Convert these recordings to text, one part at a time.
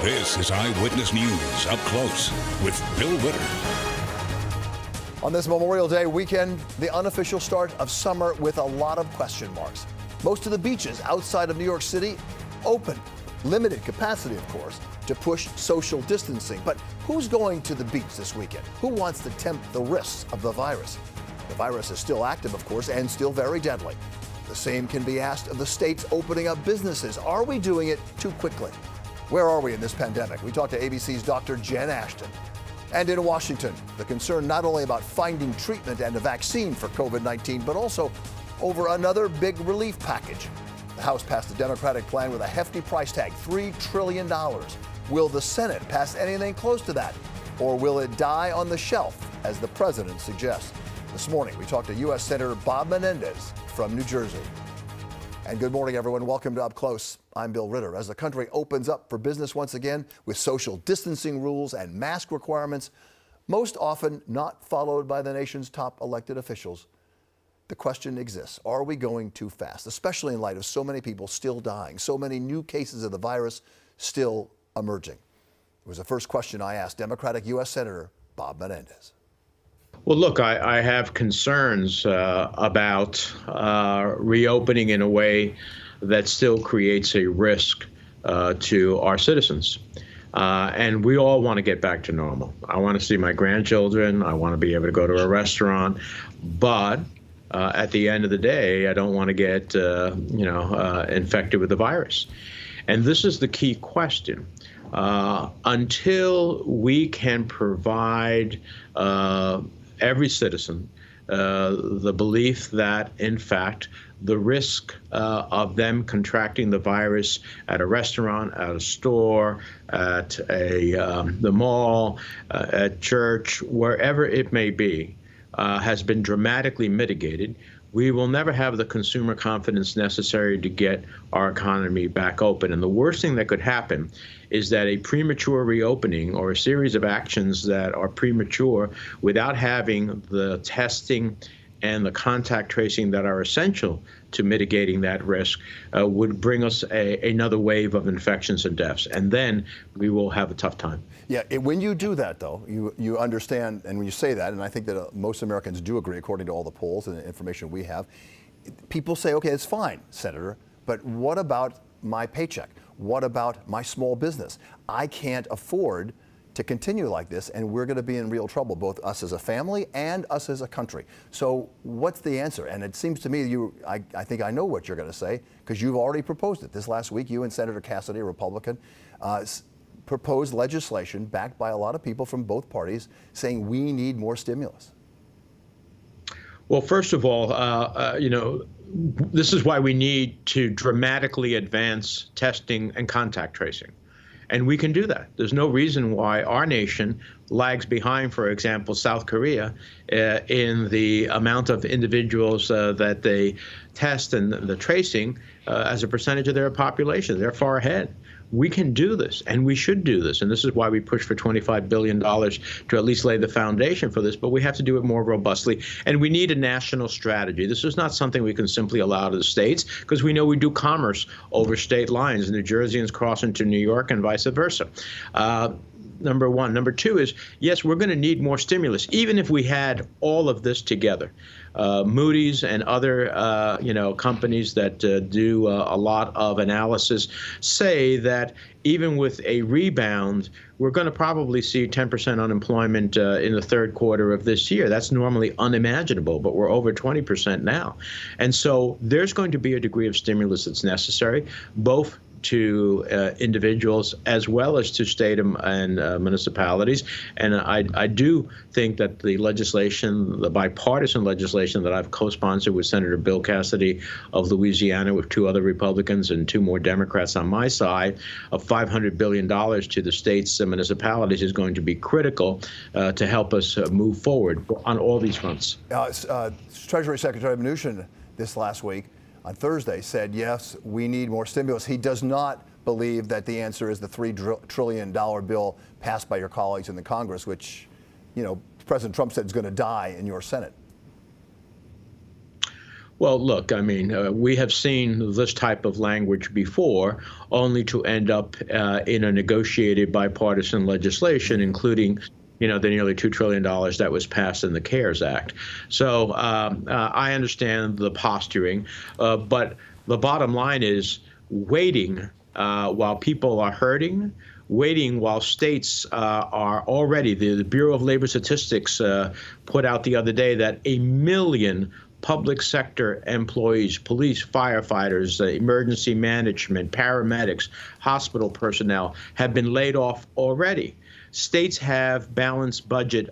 This is Eyewitness News Up Close with Bill Ritter. On this Memorial Day weekend, the unofficial start of summer with a lot of question marks. Most of the beaches outside of New York City open. Limited capacity, of course, to push social distancing. But who's going to the beach this weekend? Who wants to tempt the risks of the virus? The virus is still active, of course, and still very deadly. The same can be asked of the states opening up businesses. Are we doing it too quickly? Where are we in this pandemic? We talked to ABC's Dr. Jen Ashton. And in Washington, the concern not only about finding treatment and a vaccine for COVID-19, but also over another big relief package. The House passed a Democratic plan with a hefty price tag, $3 trillion. Will the Senate pass anything close to that? Or will it die on the shelf, as the president suggests? This morning, we talked to U.S. Senator Bob Menendez from New Jersey. And good morning, everyone. Welcome to Up Close. I'm Bill Ritter. As the country opens up for business once again with social distancing rules and mask requirements, most often not followed by the nation's top elected officials, the question exists, are we going too fast, especially in light of so many people still dying, so many new cases of the virus still emerging? It was the first question I asked Democratic U.S. Senator Bob Menendez. Well, look, I have concerns about reopening in a way that still creates a risk to our citizens. And we all want to get back to normal. I want to see my grandchildren. I want to be able to go to a restaurant. But at the end of the day, I don't want to get, infected with the virus. And this is the key question. Until we can provide every citizen the belief that, in fact, the risk of them contracting the virus at a restaurant, at a store, at the mall, at church, wherever it may be, has been dramatically mitigated, we will never have the consumer confidence necessary to get our economy back open. And the worst thing that could happen is that a premature reopening or a series of actions that are premature without having the testing and the contact tracing that are essential to mitigating that risk would bring us another wave of infections and deaths. And then we will have a tough time. Yeah, when you do that, though, you understand, and when you say that, and I think that most Americans do agree, according to all the polls and the information we have, people say, okay, it's fine, Senator, but what about my paycheck? What about my small business? I can't afford to continue like this, and we're going to be in real trouble, both us as a family and us as a country. So what's the answer? And it seems to me I think I know what you're going to say, because you've already proposed it. This last week, you and Senator Cassidy, a Republican, proposed legislation backed by a lot of people from both parties saying we need more stimulus. Well, first of all, this is why we need to dramatically advance testing and contact tracing. And we can do that. There's no reason why our nation lags behind, for example, South Korea, in the amount of individuals that they test and the tracing as a percentage of their population. They're far ahead. We can do this, and we should do this. And this is why we push for $25 billion to at least lay the foundation for this. But we have to do it more robustly. And we need a national strategy. This is not something we can simply allow to the states, because we know we do commerce over state lines. New Jerseyans cross into New York and vice versa. Number one. Number two is, yes, we're going to need more stimulus, even if we had all of this together. Moody's and other, companies that do a lot of analysis say that even with a rebound, we're going to probably see 10% unemployment in the third quarter of this year. That's normally unimaginable, but we're over 20% now. And so there's going to be a degree of stimulus that's necessary, both to individuals as well as to state and municipalities. And I do think that the legislation, the bipartisan legislation that I've co-sponsored with Senator Bill Cassidy of Louisiana with two other Republicans and two more Democrats on my side, of $500 billion to the states and municipalities is going to be critical to help us move forward on all these fronts. Treasury Secretary Mnuchin this last week on Thursday said, yes, we need more stimulus. He does not believe that the answer is the $3 trillion bill passed by your colleagues in the Congress, which, President Trump said is going to die in your Senate. Well, look, I mean, we have seen this type of language before, only to end up in a negotiated bipartisan legislation, including, the nearly $2 trillion that was passed in the CARES Act. So I understand the posturing, but the bottom line is waiting while people are hurting, waiting while states are already, the Bureau of Labor Statistics put out the other day that 1 million public sector employees, police, firefighters, emergency management, paramedics, hospital personnel have been laid off already. States have balanced budget,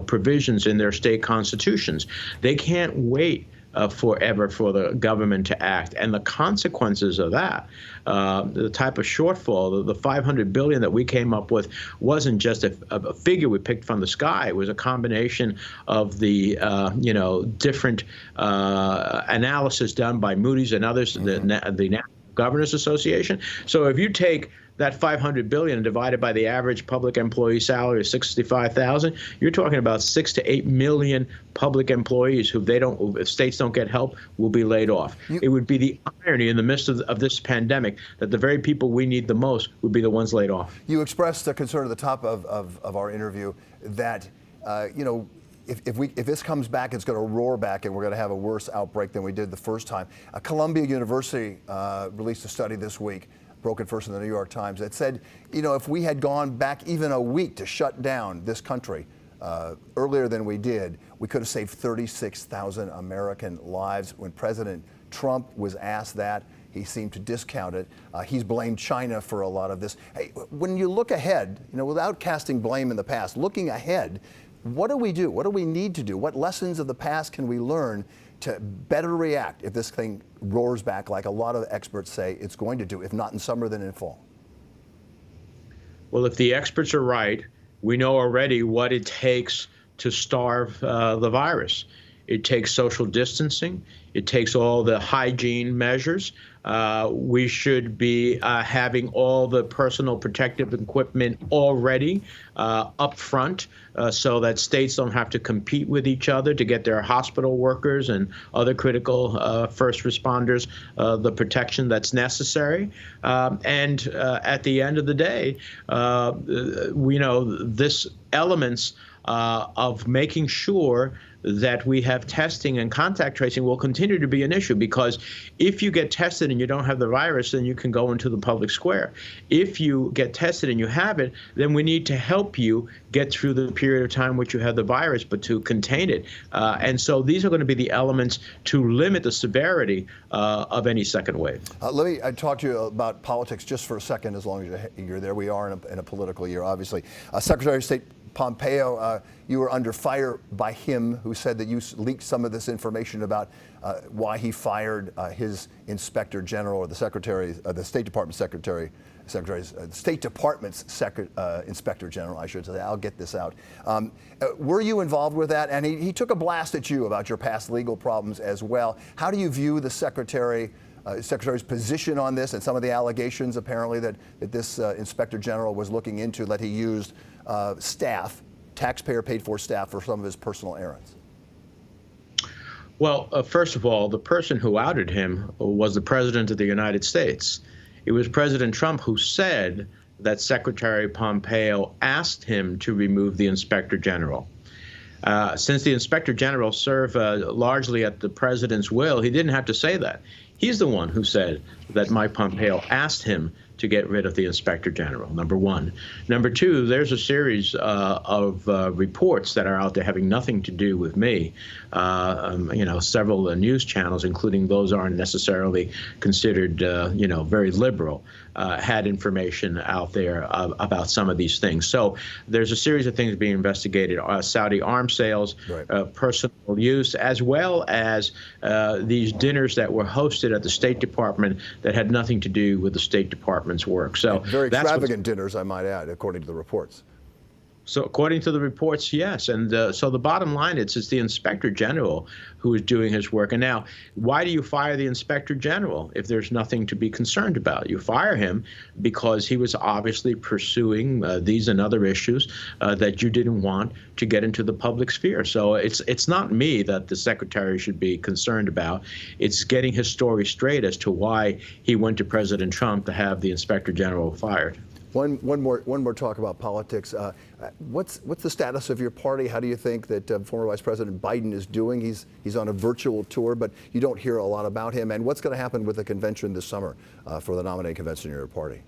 provisions in their state constitutions. They can't wait forever for the government to act. And the consequences of that, the type of shortfall, the $500 billion that we came up with wasn't just a figure we picked from the sky. It was a combination of the, different analysis done by Moody's and others, the National Governors Association. So if you take that $500 billion divided by the average public employee salary of $65,000, you're talking about 6 to 8 million public employees who if states don't get help, will be laid off. It would be the irony in the midst of this pandemic that the very people we need the most would be the ones laid off. You expressed a concern at the top of our interview that, if this comes back, it's going to roar back and we're going to have a worse outbreak than we did the first time. Columbia University released a study this week, broken first in the New York Times, that said, if we had gone back even a week to shut down this country earlier than we did, we could have saved 36,000 American lives. When President Trump was asked that, he seemed to discount it. He's blamed China for a lot of this. Hey, when you look ahead, without casting blame in the past, looking ahead, what do we do? What do we need to do? What lessons of the past can we learn to better react if this thing roars back like a lot of experts say it's going to do, if not in summer, then in fall? Well, if the experts are right, we know already what it takes to starve the virus. It takes social distancing. It takes all the hygiene measures. We should be having all the personal protective equipment already up front so that states don't have to compete with each other to get their hospital workers and other critical first responders the protection that's necessary. And at the end of the day, this elements of making sure that we have testing and contact tracing will continue to be an issue, because if you get tested and you don't have the virus, then you can go into the public square. If you get tested and you have it, then we need to help you get through the period of time which you have the virus, but to contain it. And so these are going to be the elements to limit the severity of any second wave. Let me talk to you about politics just for a second, as long as you're there. We are in a political year, obviously. Secretary of State Pompeo, you were under fire by him, who said that you leaked some of this information about why he fired his inspector general, or the secretary, the State Department State Department's inspector general, I should say. I'll get this out. Were you involved with that? And he took a blast at you about your past legal problems as well. How do you view the secretary's position on this, and some of the allegations apparently that this inspector general was looking into, that he used staff, taxpayer paid for staff, for some of his personal errands? Well, first of all, the person who outed him was the President of the United States. It was President Trump who said that Secretary Pompeo asked him to remove the inspector general. Since the inspector general served largely at the president's will, he didn't have to say that. He's the one who said that Mike Pompeo asked him to get rid of the inspector general, number one. Number two, there's a series of reports that are out there having nothing to do with me. Several news channels, including those aren't necessarily considered, very liberal, had information out there about some of these things. So there's a series of things being investigated: Saudi arms sales, right, personal use, as well as these dinners that were hosted at the State Department that had nothing to do with the State Department's work. So very extravagant dinners, I might add, according to the reports. So according to the reports, yes. And so the bottom line is it's the Inspector General who is doing his work. And now, why do you fire the Inspector General if there's nothing to be concerned about? You fire him because he was obviously pursuing these and other issues that you didn't want to get into the public sphere. So it's not me that the secretary should be concerned about. It's getting his story straight as to why he went to President Trump to have the Inspector General fired. One more talk about politics. What's the status of your party? How do you think that former Vice President Biden is doing? He's on a virtual tour, but you don't hear a lot about him. And what's going to happen with the convention this summer for the nominating convention in your party?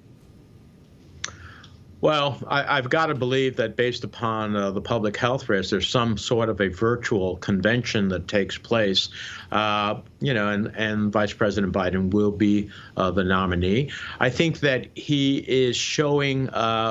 Well, I've got to believe that based upon the public health risk, there's some sort of a virtual convention that takes place, and Vice President Biden will be the nominee. I think that he is showing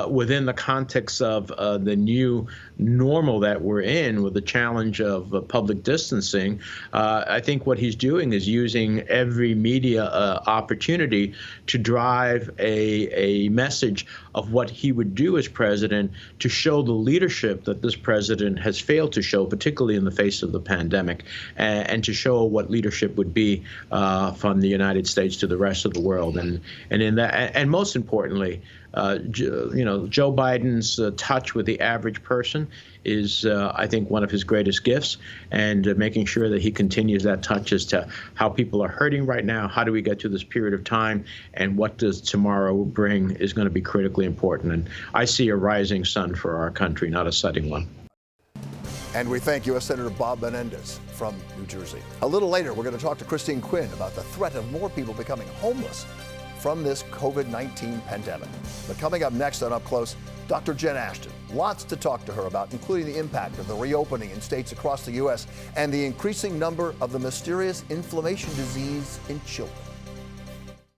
within the context of the new normal that we're in with the challenge of public distancing. I think what he's doing is using every media opportunity to drive a message of what he would do as president to show the leadership that this president has failed to show, particularly in the face of the pandemic, and to show what leadership would be from the United States to the rest of the world. And in that, and most importantly, Joe Biden's touch with the average person is, I think, one of his greatest gifts, and making sure that he continues that touch as to how people are hurting right now, how do we get to this period of time, and what does tomorrow bring is going to be critically important. And I see a rising sun for our country, not a setting one. And we thank U.S. Senator Bob Menendez from New Jersey. A little later, we're going to talk to Christine Quinn about the threat of more people becoming homeless from this COVID-19 pandemic. But coming up next on Up Close, Dr. Jen Ashton. Lots to talk to her about, including the impact of the reopening in states across the U.S. and the increasing number of the mysterious inflammation disease in children.